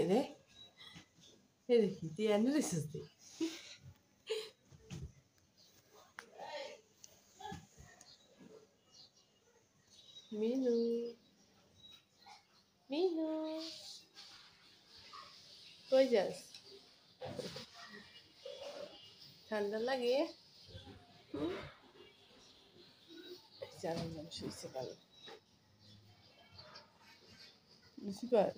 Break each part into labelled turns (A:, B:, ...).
A: রে এ দেখি তুই এনে রেছিস তুই মিনু মিনু কই যাস ঠান্ডা লাগে জানালাম শুয়েছে কালো লুসিফার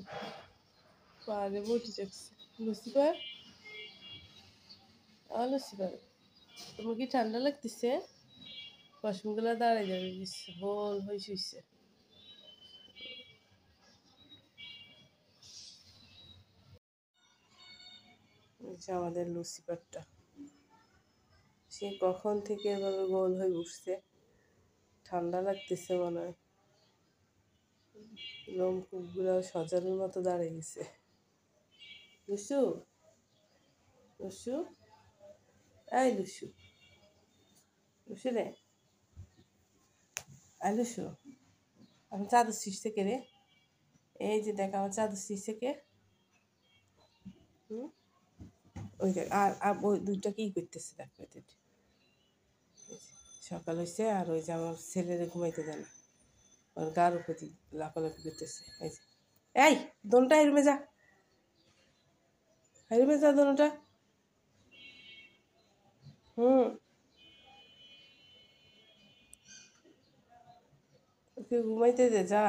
A: পারে বটি যাচ্ছে লুসিফার লুসিফার তোমার কি ঠান্ডা লাগতেছে পশমগুলা দাঁড়ায় যাবে বল হয়ে শুয়েছে আমাদের লুসিফারটা সে কখন থেকে এভাবে গোল হয়ে উঠছে ঠান্ডা লাগতেছে মনে হয় লোমকূপগুলো সজারুর মতো দাঁড়িয়ে গেছে লুসু লুসু এই লুসু লুসু রে এই লুসু আমার চাদর শিখছে কে রে এই যে দেখ আমার চাদর শিখছে কে ওই দেখ আর ওই দুইটা কি করতেছে দেখ সকাল হয়েছে আর ওই যে আমার ছেলেরে ঘুমাইতে দেয় না ওর গার উপর লাফালাফি করতেছে এই যে এই দোনটা হেরমে যা হেরমে যা দোনটা ওকে ঘুমাইতে দে যা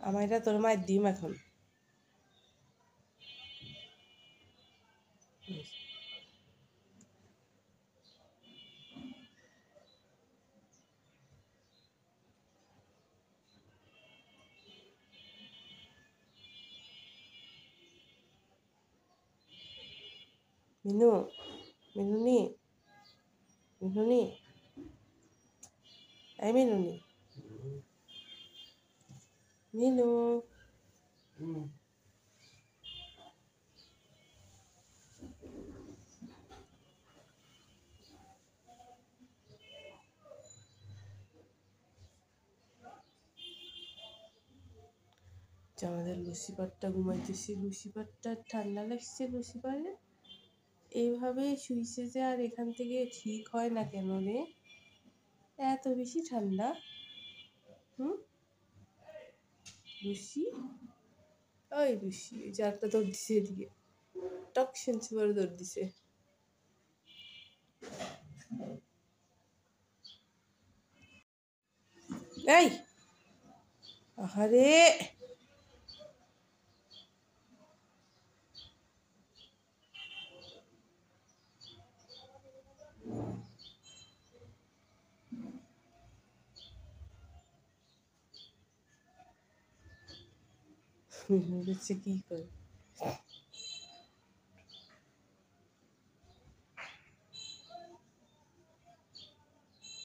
A: আমার এটা তোর মায়ের ডিম এখন মিনু মিনুনি মিনুনি এই মিনুনি মিনু আমাদের লুসিফারটা ঘুমাইতেছে লুসিফারটা ঠান্ডা লাগছে লুসিফারে এইভাবে শুইছে যে আর এখান থেকে ঠিক হয় না কেন রে এত বেশি ঠান্ডা লুসি ওই লুসি ওই যে একটা দৌড় দিছে এদিকে টক শুনছি বড় দৌড় দিছে এই আহারে কি করে